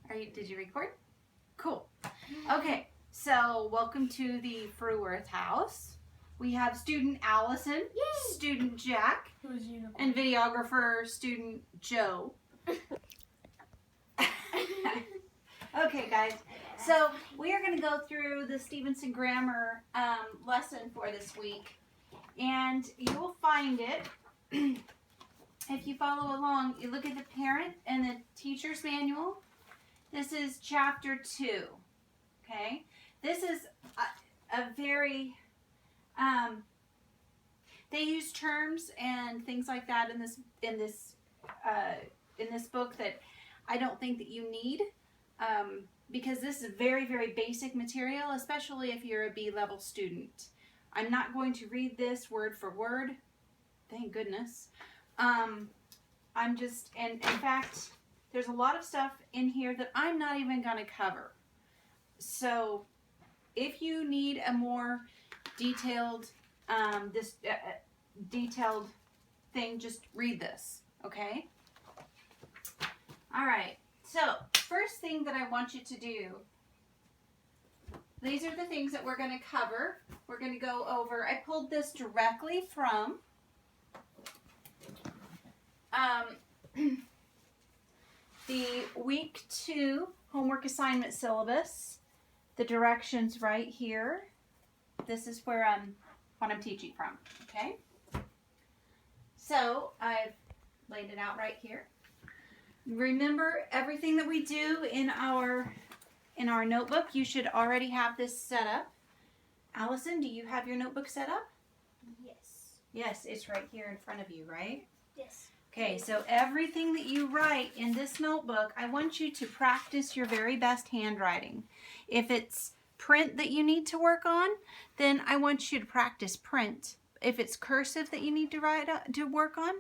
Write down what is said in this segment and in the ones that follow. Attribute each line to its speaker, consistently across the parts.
Speaker 1: Did you record? Cool. Okay, so welcome to the Fruehwirth house. We have student Allison, yay, student Jack,
Speaker 2: who's unicorn,
Speaker 1: and videographer student Joe. Okay, guys. So we are going to go through the Stevenson grammar lesson for this week, and you will find it if you follow along. You look at the parent and the teacher's manual. This is chapter 2. Okay, this is a very they use terms and things like that in this book that I don't think that you need. Because this is very, very basic material, especially if you're a B-level student. I'm not going to read this word for word. Thank goodness. In fact, there's a lot of stuff in here that I'm not even going to cover. So, if you need a more detailed, detailed thing, just read this, okay? All right. So, first thing that I want you to do, these are the things that we're going to cover. We're going to go over, I pulled this directly from the week 2 homework assignment syllabus. The directions right here. This is where what I'm teaching from, okay? So, I've laid it out right here. Remember, everything that we do in our notebook, you should already have this set up. Allison, do you have your notebook set up?
Speaker 2: Yes.
Speaker 1: Yes, it's right here in front of you, right?
Speaker 2: Yes.
Speaker 1: Okay, so everything that you write in this notebook, I want you to practice your very best handwriting. If it's print that you need to work on, then I want you to practice print. If it's cursive that you need to work on,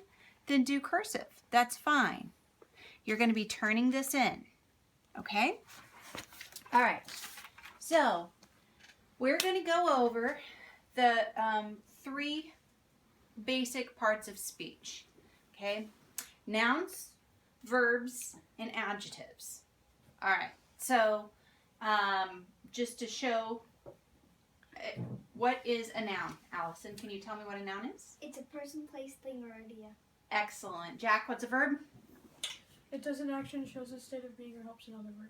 Speaker 1: then do cursive. That's fine. You're going to be turning this in, okay? All right, so we're going to go over the 3 basic parts of speech, okay? Nouns, verbs, and adjectives. All right, so just to show what is a noun, Allison, can you tell me what a noun is?
Speaker 2: It's a person, place, thing, or idea.
Speaker 1: Excellent. Jack, what's a verb?
Speaker 2: It does an action, shows a state of being, or helps another word.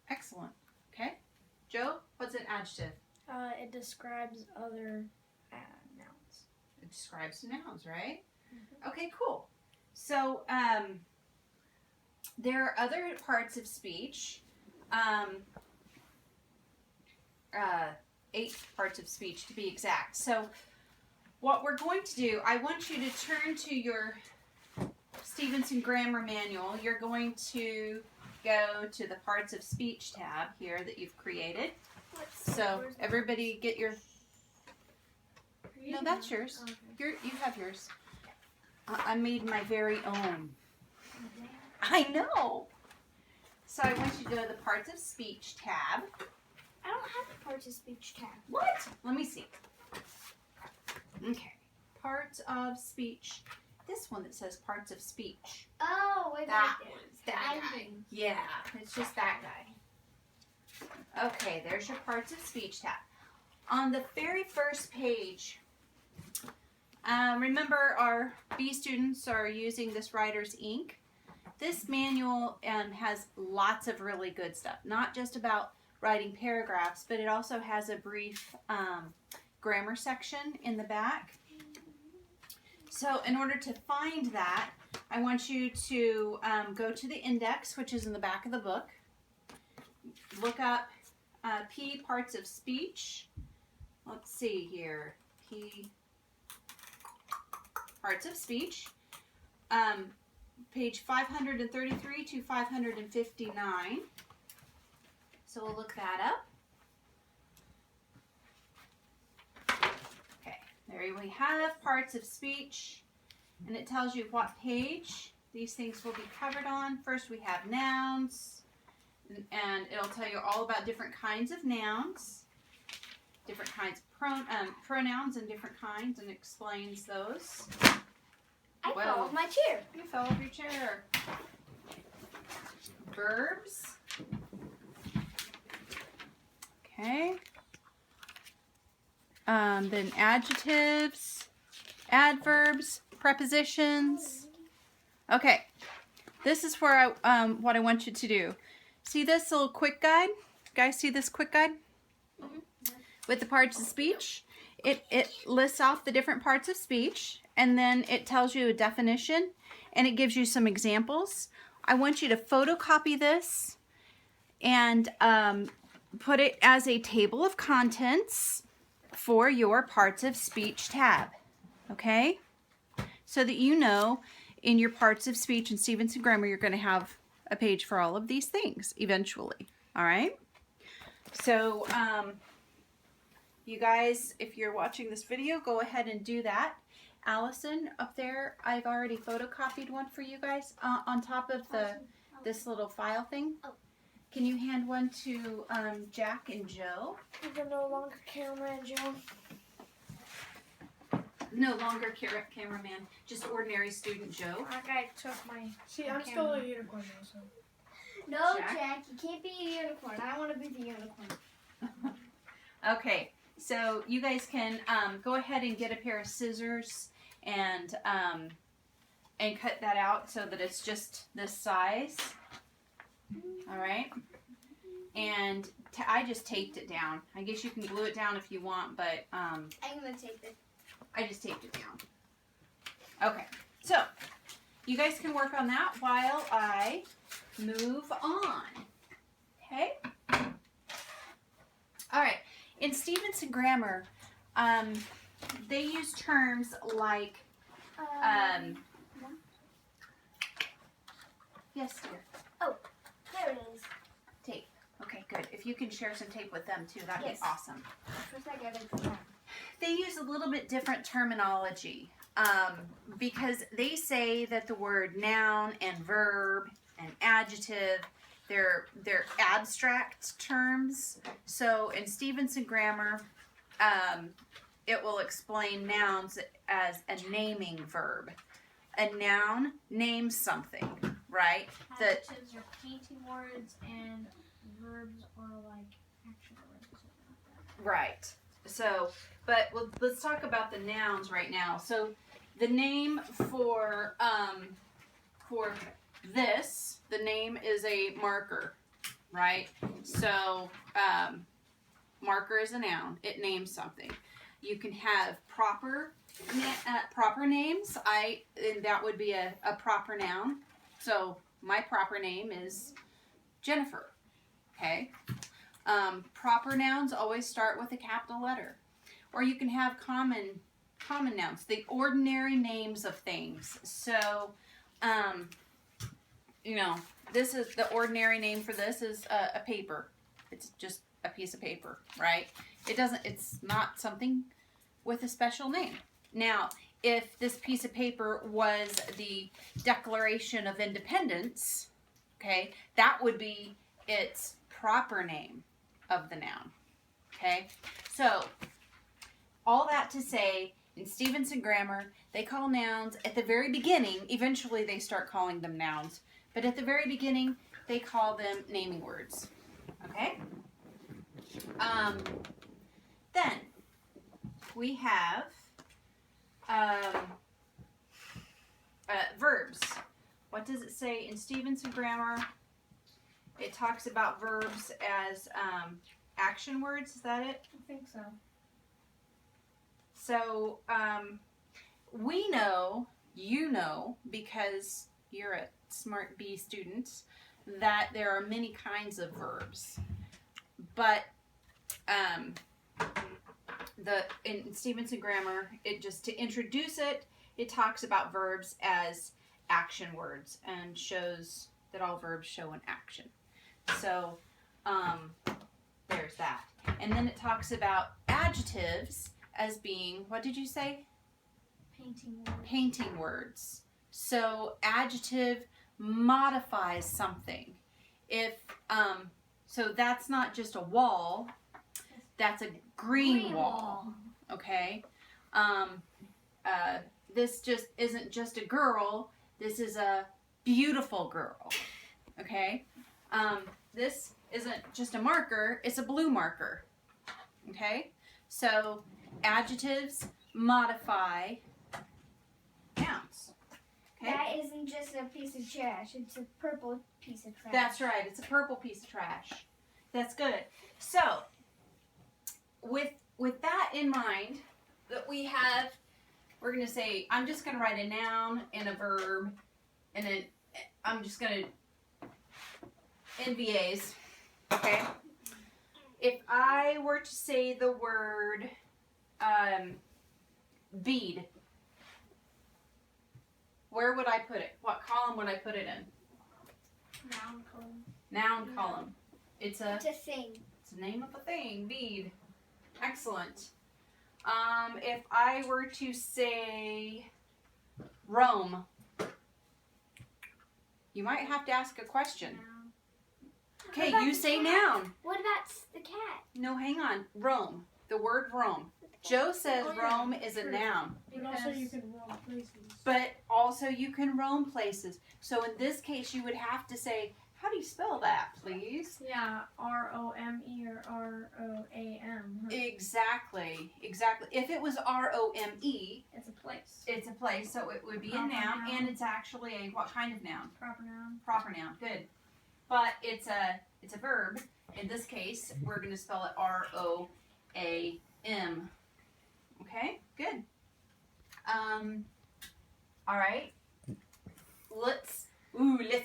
Speaker 1: Excellent. Okay. Joe, what's an adjective?
Speaker 2: It describes other nouns.
Speaker 1: It describes nouns, right?
Speaker 2: Mm-hmm.
Speaker 1: Okay, cool. So, there are other parts of speech. 8 parts of speech to be exact. So, what we're going to do, I want you to turn to your Stevenson Grammar Manual. You're going to go to the Parts of Speech tab here that you've created. So everybody get your... No, that's yours.
Speaker 2: Okay.
Speaker 1: You have yours. I made my very own. I know. So I want you to go to the Parts of Speech tab.
Speaker 2: I don't have the Parts of Speech tab.
Speaker 1: What? Let me see. Okay. Parts of Speech. This one that says parts of speech.
Speaker 2: Oh, wait,
Speaker 1: that
Speaker 2: one.
Speaker 1: That guy. Yeah, it's just that guy. Okay, there's your parts of speech tab. On the very first page, remember our B students are using this writer's ink. This manual has lots of really good stuff. Not just about writing paragraphs, but it also has a brief grammar section in the back. So in order to find that, I want you to go to the index, which is in the back of the book. Look up P, parts of speech. Let's see here. P, parts of speech. Page 533 to 559. So we'll look that up. There we have parts of speech, and it tells you what page these things will be covered on. First we have nouns, and it'll tell you all about different kinds of nouns, different kinds of pronouns and different kinds, and explains those.
Speaker 2: I fell off my chair.
Speaker 1: You fell off your chair. Verbs. Okay. Then adjectives, adverbs, prepositions. Okay. This is where what I want you to do. See this little quick guide? Guys, see this quick guide? With the parts of speech? It lists off the different parts of speech, and then it tells you a definition, and it gives you some examples. I want you to photocopy this and put it as a table of contents for your parts of speech tab, okay? So that you know in your parts of speech and Stevenson grammar, you're going to have a page for all of these things eventually, all right? So, you guys, if you're watching this video, go ahead and do that. Allison, up there, I've already photocopied one for you guys on top of this little file thing.
Speaker 3: Oh.
Speaker 1: Can you hand one to Jack and Joe?
Speaker 2: The no longer cameraman Joe.
Speaker 1: No longer cameraman, just ordinary student Joe.
Speaker 2: That guy took my. See, I'm still a unicorn though, so.
Speaker 3: No,
Speaker 1: Jack?
Speaker 3: Jack, you can't be a unicorn. I want to be the unicorn.
Speaker 1: Okay, so you guys can go ahead and get a pair of scissors and cut that out so that it's just this size. All right, and I just taped it down. I guess you can glue it down if you want, but
Speaker 3: I'm gonna take this.
Speaker 1: I just taped it down. Okay, so you guys can work on that while I move on. Okay. All right. In Stevenson grammar, they use terms like yes, dear.
Speaker 3: Oh, there it is.
Speaker 1: Tape. Okay, good. If you can share some tape with them too, that'd
Speaker 3: Yes.
Speaker 1: be awesome.
Speaker 3: First, I gotta do that.
Speaker 1: They use a little bit different terminology because they say that the word noun and verb and adjective, they're abstract terms. So in Stevenson grammar, it will explain nouns as a naming verb. A noun names something, right? That
Speaker 2: Adjectives are painting words, and verbs are like action words or something like that.
Speaker 1: right. So, but let's talk about the nouns right now. So, the name for this, the name is a marker, right? So, marker is a noun. It names something. You can have proper names. And that would be a proper noun. So, my proper name is Jennifer. Okay. Proper nouns always start with a capital letter. Or you can have common nouns, the ordinary names of things. So, this is the ordinary name for this is a paper. It's just a piece of paper, right? It's not something with a special name. Now, if this piece of paper was the Declaration of Independence, okay, that would be its proper name of the noun. Okay, so all that to say, in Stevenson grammar, they call nouns at the very beginning. Eventually, they start calling them nouns, but at the very beginning, they call them naming words. Okay. Then we have verbs. What does it say in Stevenson grammar? It talks about verbs as action words. Is that it?
Speaker 2: I think so.
Speaker 1: So we know, you know, because you're a smart B student, that there are many kinds of verbs. But in Stevenson grammar, it just to introduce it, it talks about verbs as action words and shows that all verbs show an action. So there's that. And then it talks about adjectives as being, what did you say?
Speaker 2: Painting words.
Speaker 1: Painting words. So adjective modifies something. If so that's not just a wall, that's a green wall. Okay? This just isn't just a girl, this is a beautiful girl. Okay? This isn't just a marker, it's a blue marker. Okay? So adjectives modify nouns. Okay?
Speaker 3: That isn't just a piece of trash. It's a purple piece of trash.
Speaker 1: That's right. It's a purple piece of trash. That's good. So, with that in mind, that we're going to say, I'm just going to write a noun and a verb, and then I'm just going to NVAs. Okay? If I were to say the word bead, where would I put it? What column would I put it in?
Speaker 2: Noun column.
Speaker 1: Noun column. It's a
Speaker 3: thing.
Speaker 1: It's the name of a thing, bead. Excellent. If I were to say Rome, you might have to ask a question.
Speaker 2: Noun.
Speaker 1: Okay,
Speaker 3: What about
Speaker 1: you
Speaker 3: the
Speaker 1: say
Speaker 3: cat?
Speaker 1: noun.
Speaker 3: What about the cat?
Speaker 1: No, hang on. Rome. The word Rome. Joe says
Speaker 2: Oh, yeah.
Speaker 1: Rome is a
Speaker 2: True.
Speaker 1: noun.
Speaker 4: But also you can roll places.
Speaker 1: But also you can roam places. So in this case, you would have to say, how do you spell that, please?
Speaker 2: Yeah, R-O-M-E or R-O-A-M.
Speaker 1: Exactly. If it was R-O-M-E,
Speaker 2: It's a place.
Speaker 1: it's a place, so it would be a
Speaker 2: Proper
Speaker 1: noun,
Speaker 2: noun.
Speaker 1: and it's actually a what kind of noun?
Speaker 2: Proper noun.
Speaker 1: Proper noun. Good. But it's a verb. In this case, we're going to spell it R-O-A-M. Okay. Good. All right. Let's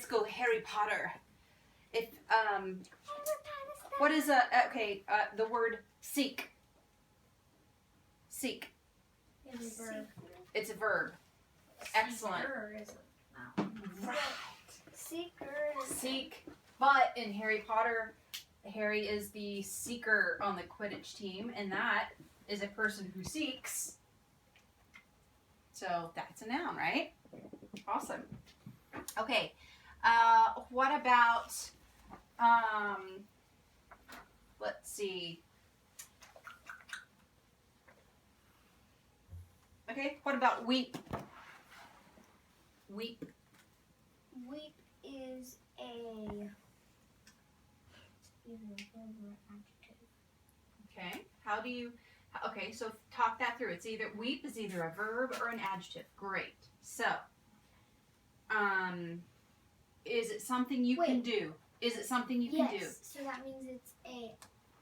Speaker 1: go Harry Potter. If what is the word seek? Seek.
Speaker 2: It's a verb.
Speaker 1: It's a verb. Excellent.
Speaker 2: Seeker is a noun.
Speaker 1: Right.
Speaker 3: Seeker.
Speaker 1: Seek. But in Harry Potter, Harry is the seeker on the Quidditch team, and that is a person who seeks. So that's a noun, right? Awesome. Okay. What about, let's see. Okay, what about weep? Weep.
Speaker 3: Weep is a.
Speaker 1: Okay, how do you, okay, so talk that through. It's either, weep is either a verb or an adjective. Great. So, is it something you can
Speaker 3: Wait.
Speaker 1: do? Is it something you can do?
Speaker 3: Yes. So that means it's a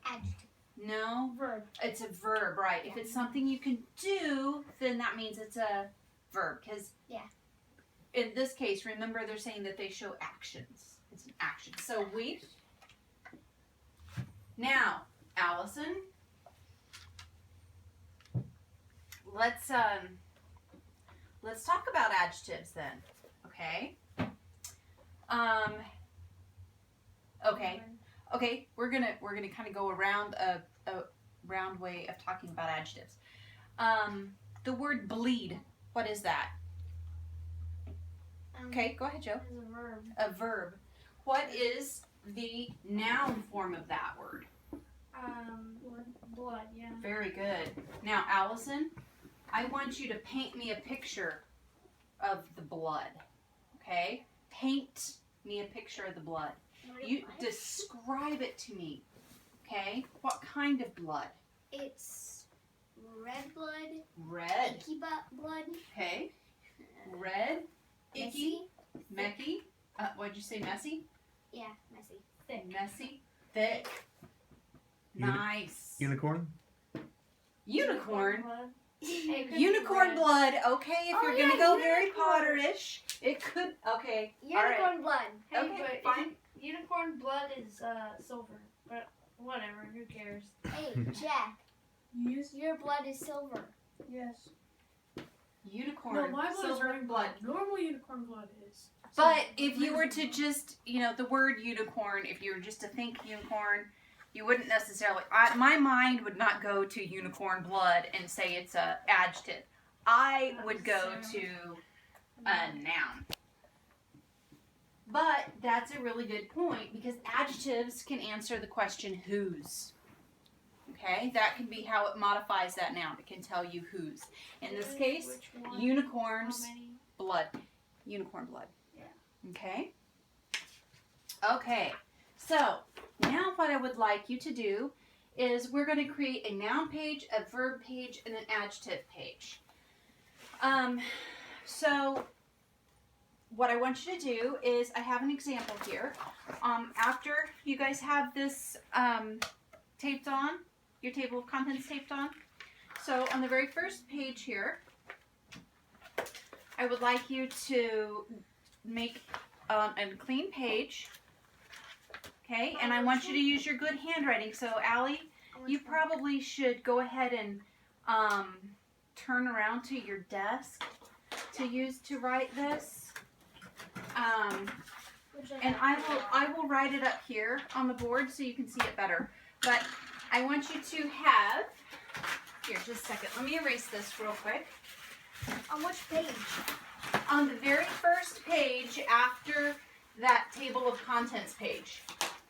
Speaker 3: adjective.
Speaker 1: No,
Speaker 2: Verb.
Speaker 1: it's a verb, right? If it's something you can do, then that means it's a verb. Because
Speaker 3: Yeah.
Speaker 1: in this case, remember they're saying that they show actions. It's an action. So weep. Now, Allison, let's talk about adjectives then. Okay. Okay. We're gonna kind of go around a round way of talking about adjectives. The word bleed. What is that? Okay, go ahead, Joe.
Speaker 2: Is a verb.
Speaker 1: A verb. What is the noun form of that word?
Speaker 2: Blood, yeah.
Speaker 1: Very good. Now, Allison, I want you to paint me a picture of the blood. Okay? Paint me a picture of the blood. You describe it to me. Okay? What kind of blood?
Speaker 3: It's red blood.
Speaker 1: Red.
Speaker 3: Icky blood.
Speaker 1: Okay. Red. Icky.
Speaker 3: Messy.
Speaker 1: Mecky. What'd you say? Messy?
Speaker 3: Yeah, messy.
Speaker 1: Messy. Thick. Nice.
Speaker 5: Unicorn?
Speaker 1: Unicorn.
Speaker 2: Blood.
Speaker 1: Unicorn blood. Okay, if
Speaker 3: Oh,
Speaker 1: you're
Speaker 3: yeah,
Speaker 1: gonna go
Speaker 3: unicorn.
Speaker 1: Harry Potter-ish, it could. Okay.
Speaker 3: Unicorn blood.
Speaker 2: Hey,
Speaker 1: Okay,
Speaker 2: but
Speaker 1: fine.
Speaker 2: Unicorn blood is silver, but whatever. Who cares?
Speaker 3: Hey, Jack.
Speaker 4: Yes.
Speaker 3: Your blood is silver.
Speaker 4: Yes.
Speaker 1: Unicorn.
Speaker 4: No, my blood is
Speaker 1: silver
Speaker 4: rainbow.
Speaker 1: blood.
Speaker 4: Normal unicorn blood is.
Speaker 1: But if you were to just, the word unicorn, if you were just to think unicorn, you wouldn't necessarily. My mind would not go to unicorn blood and say it's a adjective. I would go to a noun. But that's a really good point because adjectives can answer the question whose. Okay, that can be how it modifies that noun. It can tell you whose. In this case,
Speaker 2: Which one?
Speaker 1: unicorns
Speaker 2: How many?
Speaker 1: blood. Unicorn blood.
Speaker 2: Yeah.
Speaker 1: Okay. Okay. So now what I would like you to do is we're going to create a noun page, a verb page, and an adjective page. So what I want you to do is, I have an example here. After you guys have this taped on, your table of contents taped on, so on the very first page here, I would like you to make a clean page, okay? And I want you to use your good handwriting. So Allie, you probably should go ahead and turn around to your desk to write this. And I will write it up here on the board so you can see it better. But I want you to have, here, just a second. Let me erase this real quick.
Speaker 3: On which page?
Speaker 1: On the very first page after that table of contents page.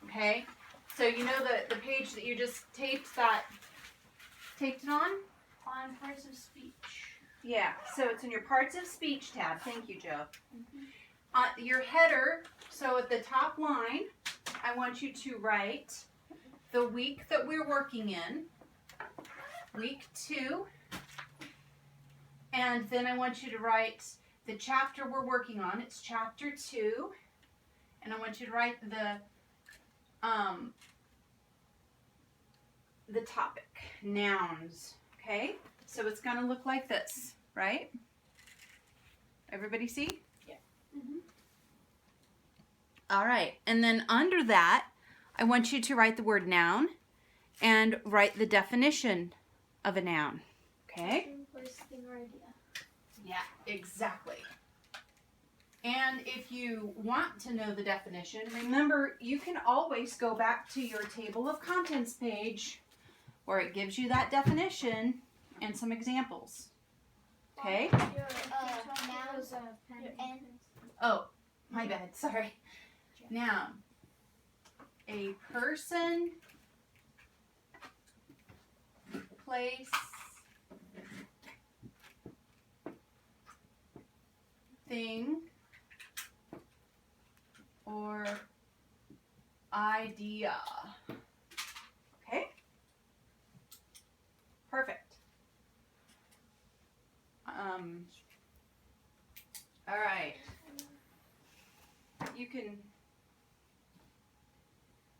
Speaker 1: Okay? So you know the page that you just taped it on?
Speaker 2: On parts of speech.
Speaker 1: Yeah, so it's in your parts of speech tab. Thank you, Joe. Your header, so at the top line, I want you to write the week that we're working in, week 2, and then I want you to write the chapter we're working on. It's chapter 2, and I want you to write the topic, nouns, okay? So it's going to look like this, right? Everybody see?
Speaker 2: Yeah.
Speaker 1: All right, and then under that, I want you to write the word noun and write the definition of a noun, okay? Yeah, exactly. And if you want to know the definition, remember, you can always go back to your table of contents page where it gives you that definition and some examples. Okay?
Speaker 3: Nouns and
Speaker 1: Oh, my bad, sorry. Noun. A person, place, thing, or idea. Okay? Perfect. All right. You can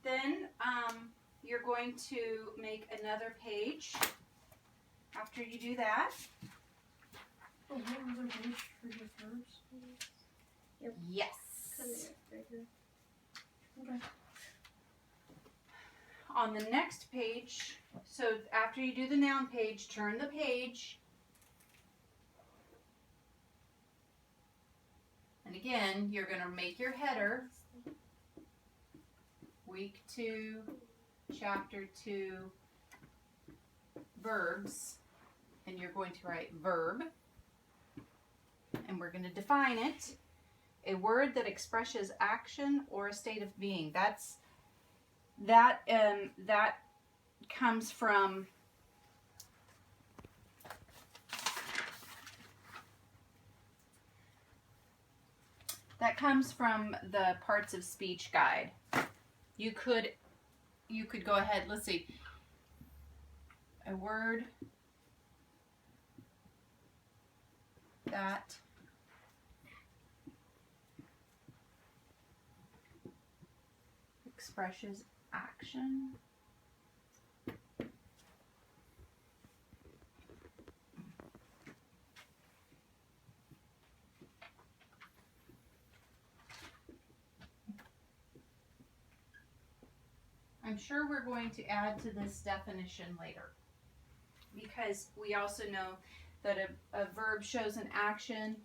Speaker 1: then you're going to make another page after you do that.
Speaker 4: Oh, what was the page for your verbs?
Speaker 1: Yes.
Speaker 4: Okay.
Speaker 1: On the next page, so after you do the noun page, turn the page. And again, you're going to make your header, week 2, chapter 2, verbs, and you're going to write verb, and we're going to define it, a word that expresses action or a state of being. That comes from the parts of speech guide. You could go ahead, let's see, a word that expresses action I'm sure we're going to add to this definition later, because we also know that a verb shows an action,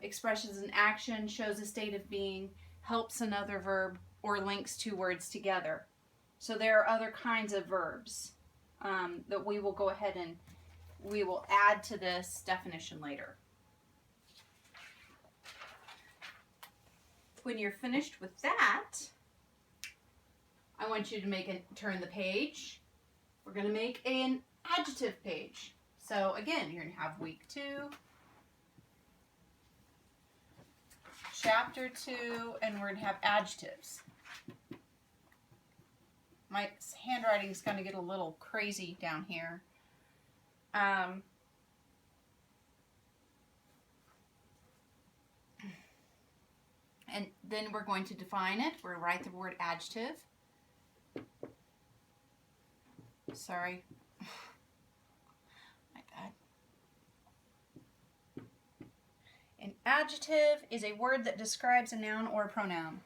Speaker 1: expresses an action, shows a state of being, helps another verb, or links two words together. So there are other kinds of verbs that we will go ahead and we will add to this definition later. When you're finished with that, I want you to turn the page. We're going to make an adjective page. So again, you're going to have week 2, chapter 2, and we're going to have adjectives. my handwriting is going to get a little crazy down here. And then we're going to define it. We're going to write the word adjective. Sorry. My bad. An adjective is a word that describes a noun or a pronoun.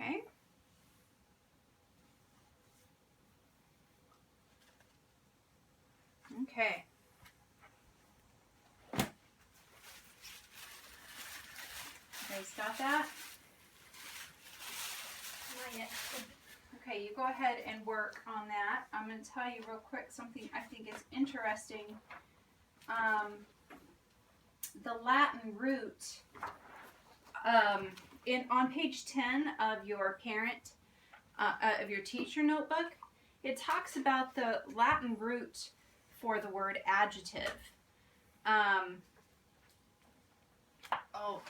Speaker 1: Okay. Okay. You guys got that?
Speaker 2: Not yet.
Speaker 1: Okay, you go ahead and work on that. I'm going to tell you real quick something I think is interesting. The Latin root on page 10 of your parent of your teacher notebook, it talks about the Latin root for the word adjective. I'll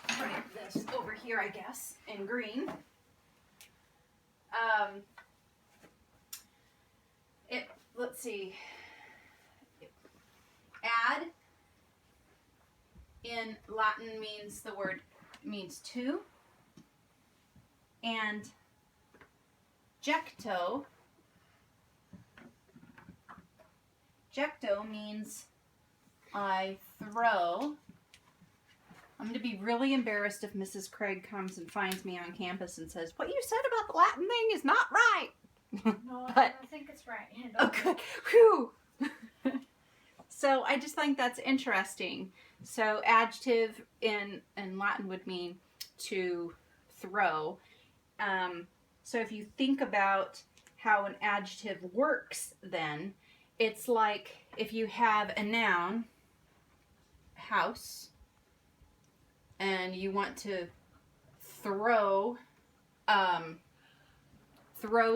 Speaker 1: put this over here, I guess, in green. Let's see. Ad in Latin means the word means to, and jecto means I throw. I'm going to be really embarrassed if Mrs. Craig comes and finds me on campus and says, what you said about the Latin thing is not right.
Speaker 2: No,
Speaker 1: But-
Speaker 2: I think it's right.
Speaker 1: Okay. Whew. So I just think that's interesting. So adjective in Latin would mean to throw. So if you think about how an adjective works, then it's like if you have a noun, house, and you want to throw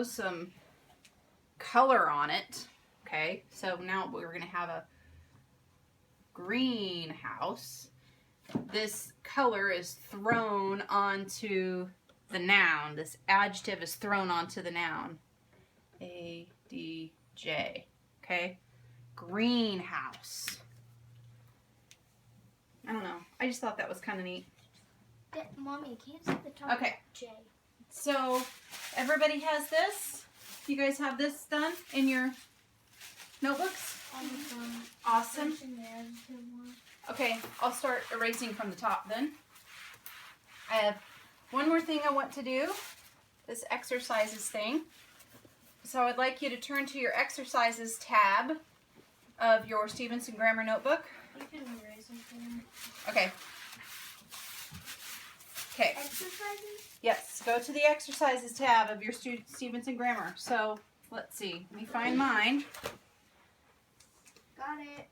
Speaker 1: some color on it. Okay, so now we're going to have a greenhouse. This color is thrown onto the noun. This adjective is thrown onto the noun. A-D-J. Okay, greenhouse. I don't know. I just thought that was kind of neat.
Speaker 2: Mommy, you can't see the top
Speaker 1: Okay.
Speaker 2: J.
Speaker 1: So everybody has this. You guys have this done in your notebooks? Awesome. Okay, I'll start erasing from the top then. I have one more thing I want to do, this exercises thing. So I'd like you to turn to your exercises tab of your Stevenson Grammar Notebook.
Speaker 2: You can erase them for me.
Speaker 1: Okay. Okay.
Speaker 2: Exercises?
Speaker 1: Yes, go to the exercises tab of your Stevenson Grammar. So let's see. Let me find mine.
Speaker 2: Got it.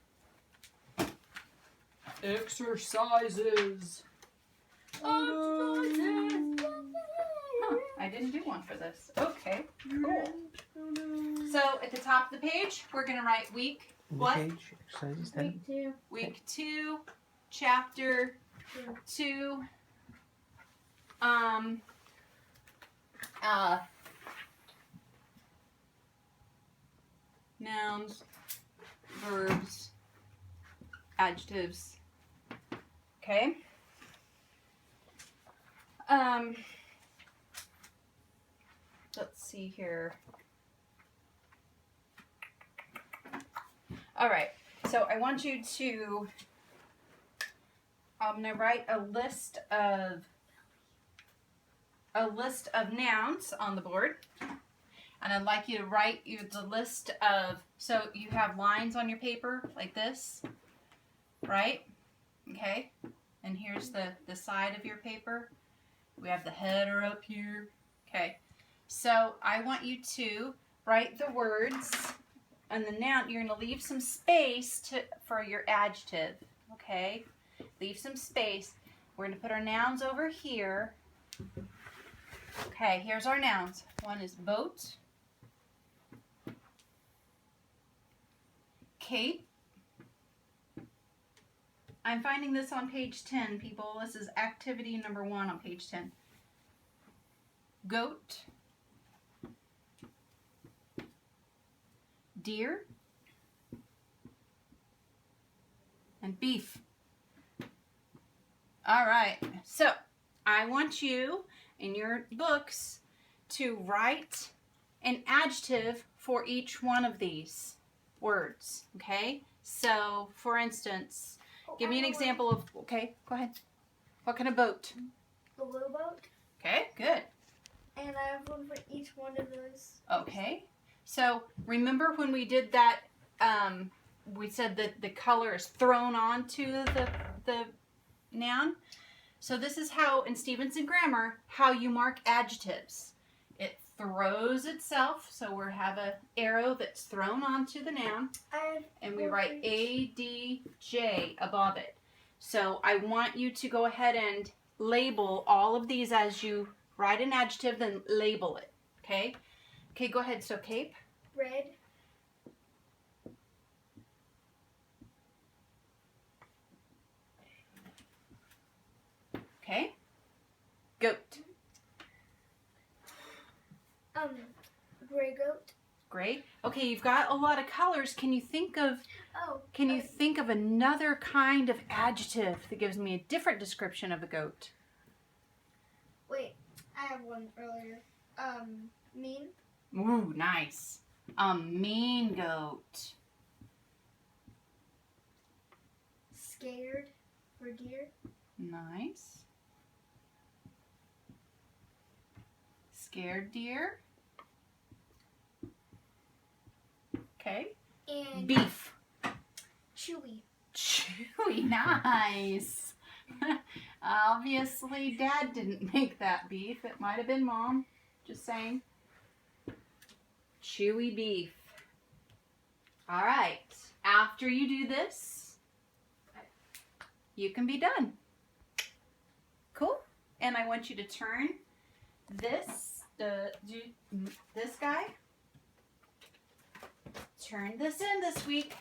Speaker 4: Exercises.
Speaker 1: Huh, I didn't do one for this. Okay, cool. So at the top of the page, we're going to write week, what?
Speaker 5: Page, exercises 10.
Speaker 2: Week 2.
Speaker 1: Week 2, chapter 2, nouns, verbs, adjectives. Okay. Let's see here. All right. So I want you to, I'm going to write a list of nouns on the board. And I'd like you to write the list of, so you have lines on your paper like this, right? Okay. And here's the side of your paper. We have the header up here. Okay. So I want you to write the words on the noun, you're going to leave some space for your adjective. Okay? Leave some space. We're going to put our nouns over here. Okay, here's our nouns. One is boat, cape. I'm finding this on page 10, people. This is activity number 1 on page 10. Goat, deer, and beef. All right, so I want you in your books to write an adjective for each one of these words, okay? So, for instance, give me an example of, okay, go ahead. What kind of boat?
Speaker 3: The blue boat.
Speaker 1: Okay, good.
Speaker 3: And I have one for each one of those.
Speaker 1: Okay, so remember when we did that, we said that the color is thrown onto the noun? So this is how, in Stevenson grammar, how you mark adjectives. It throws itself, so we have an arrow that's thrown onto the noun, and we write ADJ above it. So I want you to go ahead and label all of these as you write an adjective, then label it, okay? Okay, go ahead. So cape.
Speaker 3: Red.
Speaker 1: Okay. Goat.
Speaker 3: Gray goat.
Speaker 1: Great. Okay, you've got a lot of colors. Can you think of
Speaker 3: Oh.
Speaker 1: another kind of adjective that gives me a different description of a goat?
Speaker 3: Wait, I have one earlier. Mean.
Speaker 1: Ooh, nice. A mean goat.
Speaker 3: Scared for deer.
Speaker 1: Nice. Scared deer. Okay.
Speaker 3: And
Speaker 1: Beef.
Speaker 3: chewy.
Speaker 1: Chewy, nice. Obviously, Dad didn't make that beef. It might have been Mom. Just saying. Chewy beef. All right. After you do this, you can be done. Cool. And I want you to turn this guy. Turn this in this week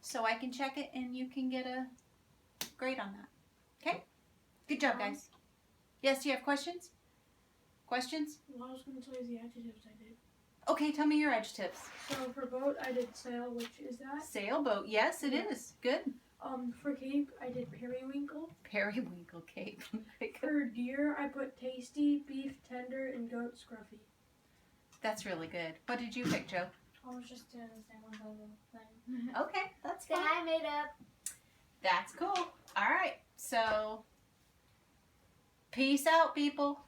Speaker 1: so I can check it and you can get a grade on that. Okay? Good job, guys. Yes, do you have questions? Questions?
Speaker 4: Well, I was going to tell you the adjectives I did.
Speaker 1: Okay, tell me your adjectives.
Speaker 4: So for boat, I did sail, which is that.
Speaker 1: Sailboat. Yes, it is. Good.
Speaker 4: For cape, I did periwinkle.
Speaker 1: Periwinkle cape.
Speaker 4: For deer, I put tasty, beef tender, and goat scruffy.
Speaker 1: That's really good. What did you pick, Joe?
Speaker 2: I was just doing the same one as the thing.
Speaker 1: Okay, that's
Speaker 3: That
Speaker 1: fine.
Speaker 3: I made up.
Speaker 1: That's cool. All right. So, peace out, people.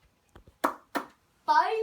Speaker 3: Bye.